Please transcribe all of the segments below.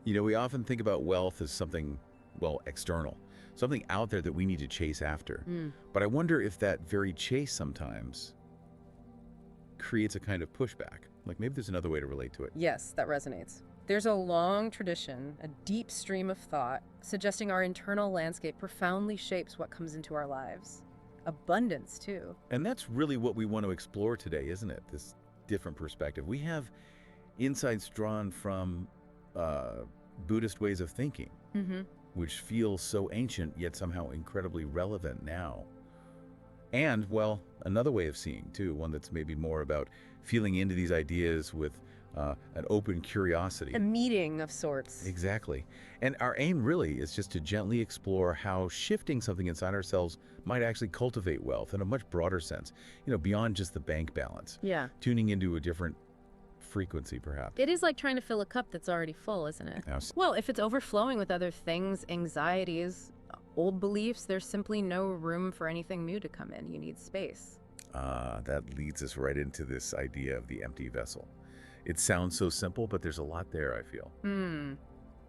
We often think about wealth as something, well, external, something out there that we need to chase after. But I wonder if that very chase sometimes creates a kind of pushback. Like maybe there's another way to relate to it. Yes, that resonates. There's a long tradition, a deep stream of thought, suggesting our internal landscape profoundly shapes what comes into our lives. Abundance, too. And that's really what we want to explore today, isn't it? This different perspective. We have insights drawn from Buddhist ways of thinking, which feel so ancient, yet somehow incredibly relevant now. And, well, another way of seeing, too, one that's maybe more about feeling into these ideas with an open curiosity. A meeting of sorts. Exactly. And our aim really is just to gently explore how shifting something inside ourselves might actually cultivate wealth in a much broader sense, beyond just the bank balance. Yeah. Tuning into a different frequency, perhaps. It is like trying to fill a cup that's already full, isn't it? Well, if it's overflowing with other things, anxieties, old beliefs, there's simply no room for anything new to come in. You need space. That leads us right into this idea of the empty vessel. It sounds so simple, but there's a lot there, I feel.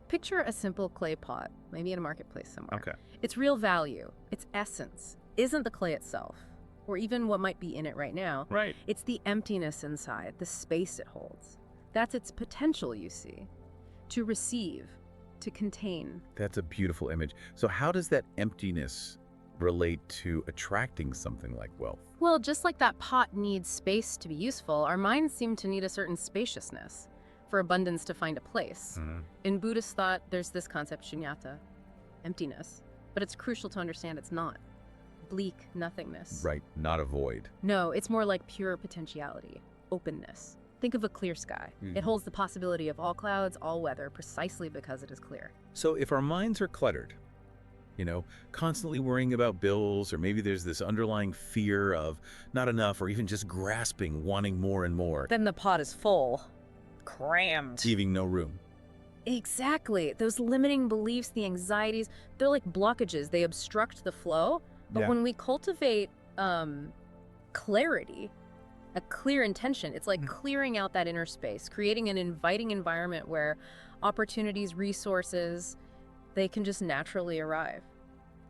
Picture a simple clay pot, maybe in a marketplace somewhere. Okay. Its real value, its essence, isn't the clay itself, or even what might be in it right now. Right. It's the emptiness inside, the space it holds. That's its potential, you see. To receive, to contain. That's a beautiful image. So how does that emptiness relate to attracting something like wealth? Well, just like that pot needs space to be useful, our minds seem to need a certain spaciousness for abundance to find a place. In Buddhist thought, there's this concept, shunyata, emptiness. But it's crucial to understand it's not bleak nothingness. Right, not a void. No, it's more like pure potentiality, openness. Think of a clear sky. It holds the possibility of all clouds, all weather, precisely because it is clear. So if our minds are cluttered, constantly worrying about bills, or maybe there's this underlying fear of not enough, or even just grasping, wanting more and more. Then the pot is full, crammed. Leaving no room. Exactly. Those limiting beliefs, the anxieties, they're like blockages. They obstruct the flow. But when we cultivate clarity, a clear intention, it's like clearing out that inner space, creating an inviting environment where opportunities, resources, they can just naturally arrive.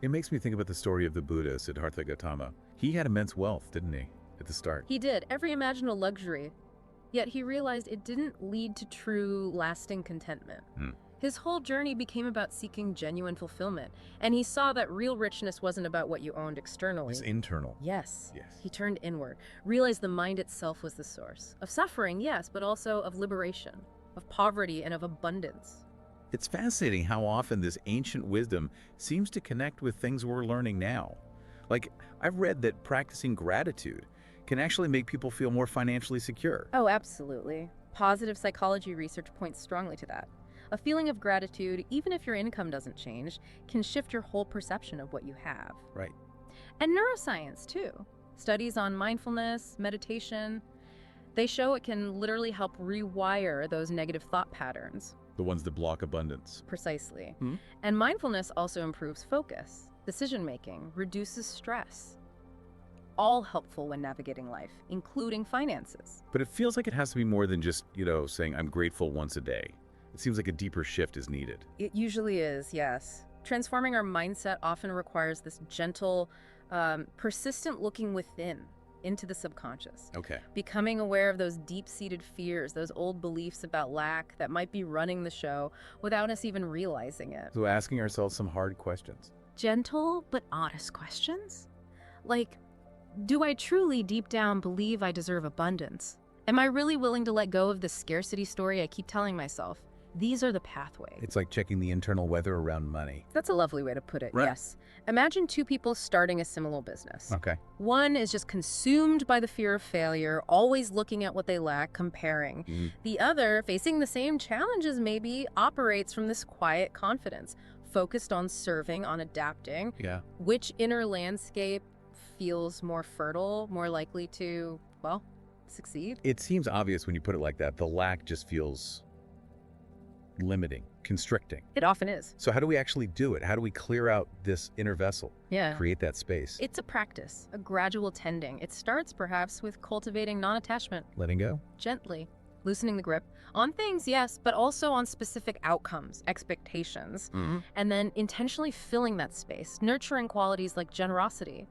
It makes me think about the story of the Buddha, Siddhartha Gautama. He had immense wealth, didn't he, at the start? He did, every imaginable luxury. Yet he realized it didn't lead to true, lasting contentment. His whole journey became about seeking genuine fulfillment, and he saw that real richness wasn't about what you owned externally. It's internal. Yes. He turned inward, realized the mind itself was the source. Of suffering, yes, but also of liberation, of poverty, and of abundance. It's fascinating how often this ancient wisdom seems to connect with things we're learning now. Like, I've read that practicing gratitude can actually make people feel more financially secure. Oh, absolutely. Positive psychology research points strongly to that. A feeling of gratitude, even if your income doesn't change, can shift your whole perception of what you have. Right. And neuroscience, too. Studies on mindfulness, meditation, they show it can literally help rewire those negative thought patterns. The ones that block abundance. Precisely. And mindfulness also improves focus, decision-making, reduces stress. All helpful when navigating life, including finances. But it feels like it has to be more than just, saying I'm grateful once a day. It seems like a deeper shift is needed. It usually is, yes. Transforming our mindset often requires this gentle, persistent looking within, into the subconscious. Okay. Becoming aware of those deep-seated fears, those old beliefs about lack that might be running the show without us even realizing it. So asking ourselves some hard questions. Gentle but honest questions? Like, do I truly deep down believe I deserve abundance? Am I really willing to let go of the scarcity story I keep telling myself? These are the pathways. It's like checking the internal weather around money. That's a lovely way to put it, Right. Yes. Imagine two people starting a similar business. Okay. One is just consumed by the fear of failure, always looking at what they lack, comparing. The other, facing the same challenges maybe, operates from this quiet confidence, focused on serving, on adapting. Yeah. Which inner landscape feels more fertile, more likely to, well, succeed? It seems obvious when you put it like that. The lack just feels limiting, constricting. It often is. So how do we actually do it? How do we clear out this inner vessel? Yeah. Create that space? It's a practice, a gradual tending. It starts perhaps with cultivating non-attachment. Letting go? Gently. loosening the grip on things, yes, but also on specific outcomes, expectations, and then intentionally filling that space, nurturing qualities like generosity,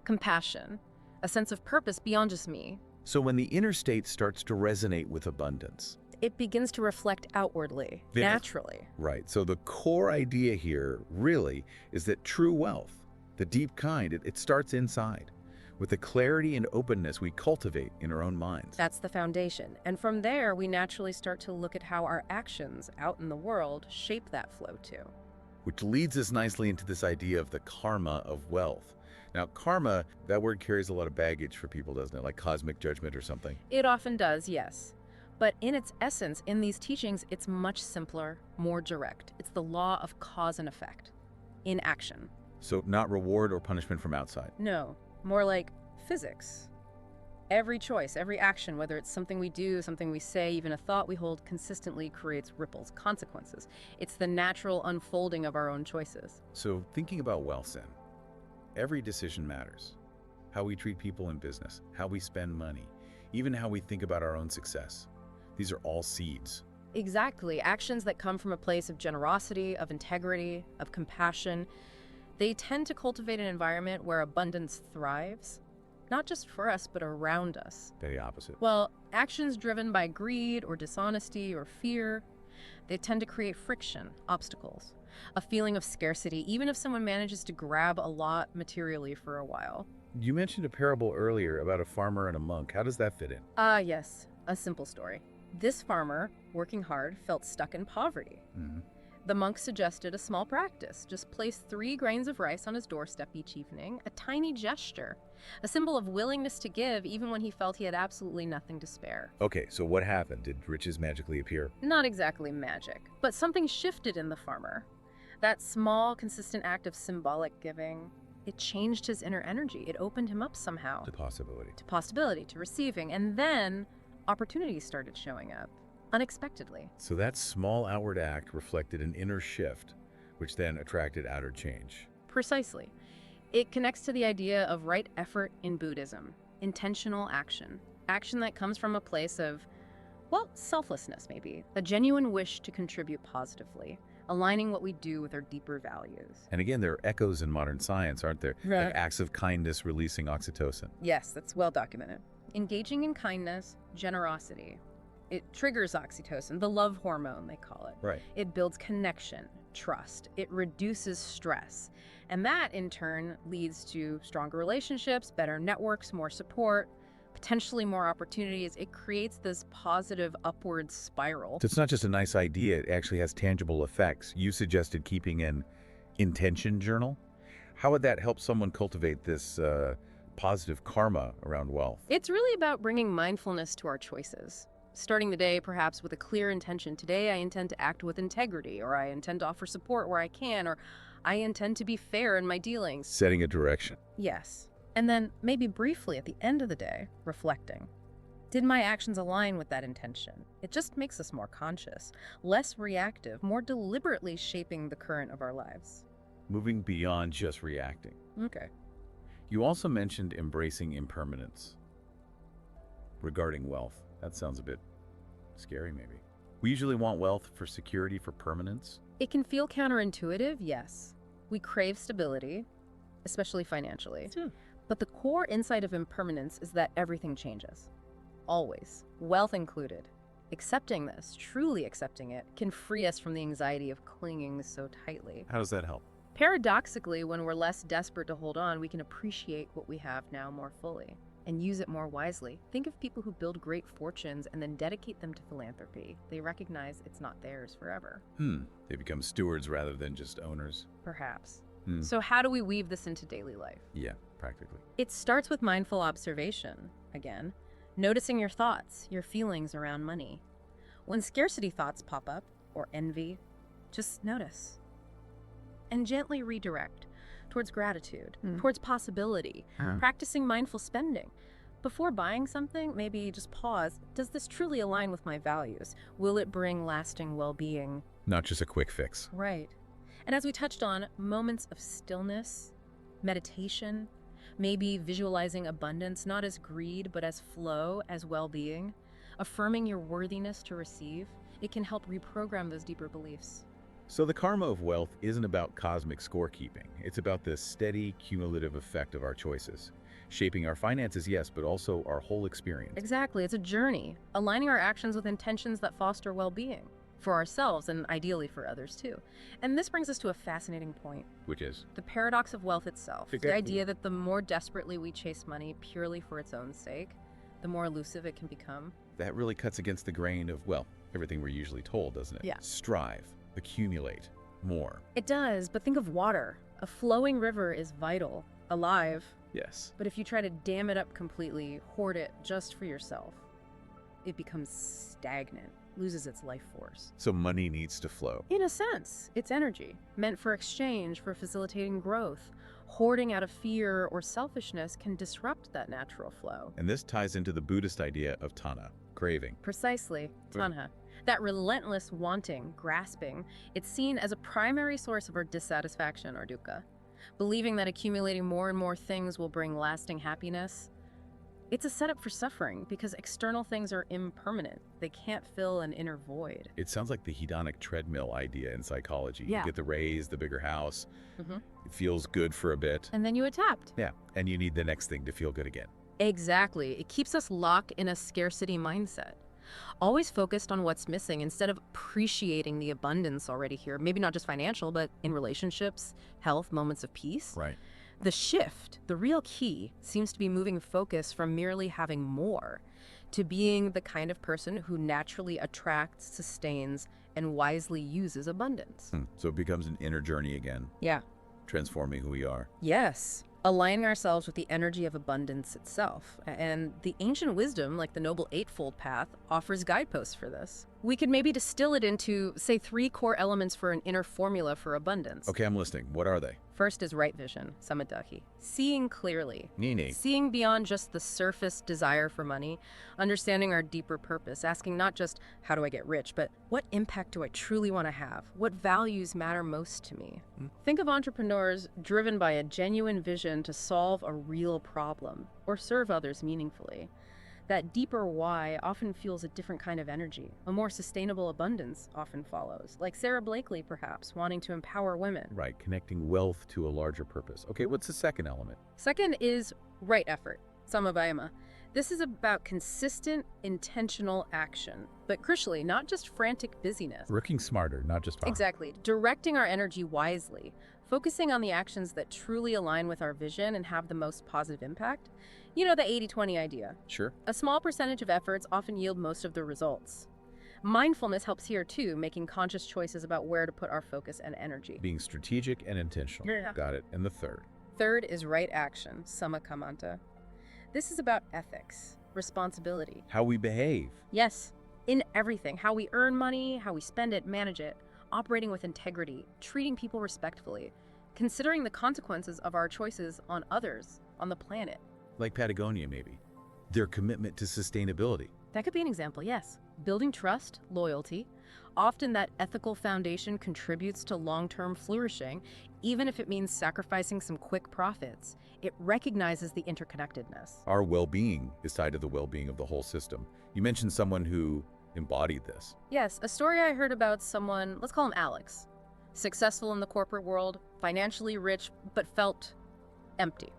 compassion, a sense of purpose beyond just me. So when the inner state starts to resonate with abundance, It begins to reflect outwardly, naturally. right, so the core idea here really is that true wealth, the deep kind, it starts inside, with the clarity and openness we cultivate in our own minds. That's the foundation. And from there, we naturally start to look at how our actions out in the world shape that flow too. Which leads us nicely into this idea of the karma of wealth. Now, karma, that word carries a lot of baggage for people, doesn't it? Like cosmic judgment or something. It often does, yes. But in its essence, in these teachings, it's much simpler, more direct. It's the law of cause and effect in action. So not reward or punishment from outside. No, more like physics. Every choice, every action, whether it's something we do, something we say, even a thought we hold, consistently creates ripples, consequences. It's the natural unfolding of our own choices. So thinking about wealth then, every decision matters. How we treat people in business, how we spend money, even how we think about our own success. These are all seeds. Exactly. Actions that come from a place of generosity, of integrity, of compassion, they tend to cultivate an environment where abundance thrives, not just for us, but around us. Very opposite. Well, actions driven by greed or dishonesty or fear, they tend to create friction, obstacles, a feeling of scarcity, even if someone manages to grab a lot materially for a while. You mentioned a parable earlier about a farmer and a monk. How does that fit in? Yes, a simple story. This farmer, working hard, felt stuck in poverty. The monk suggested a small practice. Just place 3 grains of rice on his doorstep each evening, a tiny gesture, a symbol of willingness to give even when he felt he had absolutely nothing to spare. Okay, so what happened? Did riches magically appear? Not exactly magic, but something shifted in the farmer. That small, consistent act of symbolic giving, it changed his inner energy. It opened him up somehow. To possibility. To possibility, to receiving, and then opportunities started showing up, unexpectedly. So that small outward act reflected an inner shift, which then attracted outer change. Precisely. It connects to the idea of right effort in Buddhism, intentional action. Action that comes from a place of, well, selflessness maybe, a genuine wish to contribute positively, aligning what we do with our deeper values. And again, there are echoes in modern science, aren't there? Right. Like acts of kindness releasing oxytocin. Yes, that's well documented. Engaging in kindness, generosity, it triggers oxytocin, the love hormone, they call it. Right. It builds connection, trust. It reduces stress. And that, in turn, leads to stronger relationships, better networks, more support, potentially more opportunities. It creates this positive upward spiral. So it's not just a nice idea, it actually has tangible effects. You suggested keeping an intention journal. How would that help someone cultivate this positive karma around wealth? It's really about bringing mindfulness to our choices. Starting the day perhaps with a clear intention. Today I intend to act with integrity, or I intend to offer support where I can, or I intend to be fair in my dealings. Setting a direction. Yes. And then maybe briefly at the end of the day, reflecting. Did my actions align with that intention? It just makes us more conscious, less reactive, more deliberately shaping the current of our lives. Moving beyond just reacting. Okay. You also mentioned embracing impermanence regarding wealth. That sounds a bit scary, maybe. We usually want wealth for security, for permanence. It can feel counterintuitive, yes. We crave stability, especially financially. Sure. But the core insight of impermanence is that everything changes. Always. Wealth included. Accepting this, truly accepting it, can free us from the anxiety of clinging so tightly. How does that help? Paradoxically, when we're less desperate to hold on, we can appreciate what we have now more fully and use it more wisely. Think of people who build great fortunes and then dedicate them to philanthropy. They recognize it's not theirs forever. They become stewards rather than just owners. Perhaps. So how do we weave this into daily life? Yeah, practically. It starts with mindful observation, again. Noticing your thoughts, your feelings around money. When scarcity thoughts pop up, or envy, just notice. And gently redirect towards gratitude, towards possibility, practicing mindful spending. Before buying something, maybe just pause. Does this truly align with my values? Will it bring lasting well-being? Not just a quick fix. Right. And as we touched on, moments of stillness, meditation, maybe visualizing abundance, not as greed, but as flow, as well-being. affirming your worthiness to receive, it can help reprogram those deeper beliefs. So the karma of wealth isn't about cosmic scorekeeping. It's about the steady, cumulative effect of our choices, shaping our finances, yes, but also our whole experience. Exactly. It's a journey, aligning our actions with intentions that foster well-being for ourselves and ideally for others too. And this brings us to a fascinating point. Which is? The paradox of wealth itself. Okay. The idea that the more desperately we chase money purely for its own sake, the more elusive it can become. That really cuts against the grain of, well, everything we're usually told, doesn't it? Yeah. Strive, accumulate, more. It does, but think of water. A flowing river is vital, alive. Yes. But if you try to dam it up completely, hoard it just for yourself, it becomes stagnant, loses its life force. So money needs to flow. In a sense, it's energy, meant for exchange, for facilitating growth. Hoarding out of fear or selfishness can disrupt that natural flow. And this ties into the Buddhist idea of tanha, craving. Precisely, tanha. That relentless wanting, grasping, it's seen as a primary source of our dissatisfaction or dukkha. Believing that accumulating more and more things will bring lasting happiness, it's a setup for suffering because external things are impermanent. They can't fill an inner void. It sounds like the hedonic treadmill idea in psychology. Yeah. You get the raise, the bigger house. It feels good for a bit. And then you adapt. Yeah, and you need the next thing to feel good again. Exactly. It keeps us locked in a scarcity mindset. Always focused on what's missing instead of appreciating the abundance already here. Maybe not just financial, but in relationships, health, moments of peace. Right. The shift, the real key, seems to be moving focus from merely having more to being the kind of person who naturally attracts, sustains, and wisely uses abundance. So it becomes an inner journey again, Yeah. transforming who we are. Yes. Aligning ourselves with the energy of abundance itself. And the ancient wisdom, like the Noble Eightfold Path, offers guideposts for this. We could maybe distill it into, say, 3 core elements for an inner formula for abundance. Okay, I'm listening. What are they? First is right vision, samadhi. Seeing clearly. Nini. Seeing beyond just the surface desire for money, understanding our deeper purpose, asking not just, how do I get rich, but what impact do I truly want to have? What values matter most to me? Think of entrepreneurs driven by a genuine vision to solve a real problem or serve others meaningfully. That deeper why often fuels a different kind of energy. A more sustainable abundance often follows, like Sarah Blakely, perhaps, wanting to empower women. Right, connecting wealth to a larger purpose. Okay, what's the second element? Second is right effort, samavayama. This is about consistent, intentional action, but crucially, not just frantic busyness. Working smarter, not just faster. Exactly. Directing our energy wisely, focusing on the actions that truly align with our vision and have the most positive impact. You know, the 80-20 idea. Sure. A small percentage of efforts often yield most of the results. Mindfulness helps here too, making conscious choices about where to put our focus and energy. Being strategic and intentional. Yeah. Got it. And the third? Third is right action, samakamanta. This is about ethics, responsibility. How we behave. Yes, in everything. How we earn money, how we spend it, manage it, operating with integrity, treating people respectfully, considering the consequences of our choices on others, on the planet. Like Patagonia, maybe. Their commitment to sustainability. That could be an example, yes. Building trust, loyalty. Often that ethical foundation contributes to long-term flourishing, even if it means sacrificing some quick profits. It recognizes the interconnectedness. Our well-being is tied to the well-being of the whole system. You mentioned someone who embodied this. Yes, a story I heard about someone, let's call him Alex. Successful in the corporate world, financially rich, but felt empty.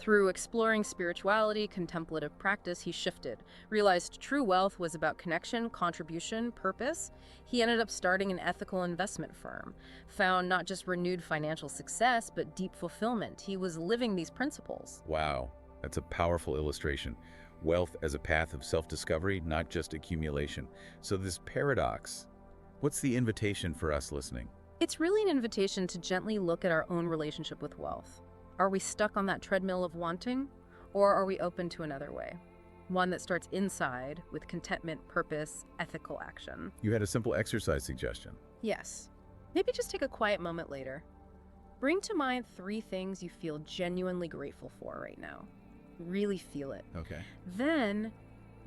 Through exploring spirituality, contemplative practice, he shifted, realized true wealth was about connection, contribution, purpose. He ended up starting an ethical investment firm, found not just renewed financial success, but deep fulfillment. He was living these principles. Wow, that's a powerful illustration. Wealth as a path of self-discovery, not just accumulation. So this paradox, what's the invitation for us listening? It's really an invitation to gently look at our own relationship with wealth. Are we stuck on that treadmill of wanting, or are we open to another way? One that starts inside with contentment, purpose, ethical action. You had a simple exercise suggestion. Yes. Maybe just take a quiet moment later. Bring to mind 3 things you feel genuinely grateful for right now. Really feel it. Okay. Then,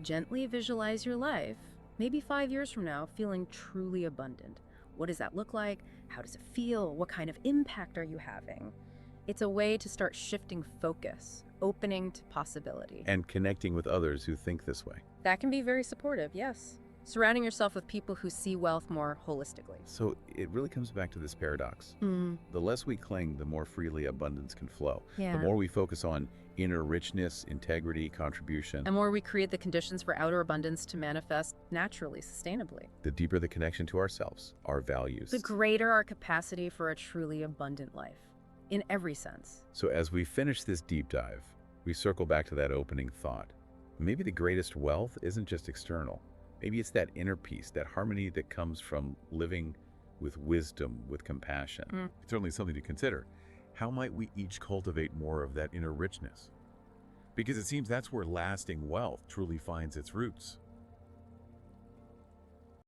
gently visualize your life, maybe 5 years from now, feeling truly abundant. What does that look like? How does it feel? What kind of impact are you having? It's a way to start shifting focus, opening to possibility. And connecting with others who think this way. That can be very supportive, yes. Surrounding yourself with people who see wealth more holistically. So it really comes back to this paradox. The less we cling, the more freely abundance can flow. Yeah. The more we focus on inner richness, integrity, contribution, The more we create the conditions for outer abundance to manifest naturally, sustainably. the deeper the connection to ourselves, our values. The greater our capacity for a truly abundant life, in every sense. So as we finish this deep dive, we circle back to that opening thought. Maybe the greatest wealth isn't just external. Maybe it's that inner peace, that harmony that comes from living with wisdom, with compassion. It's certainly something to consider. How might we each cultivate more of that inner richness? Because it seems that's where lasting wealth truly finds its roots.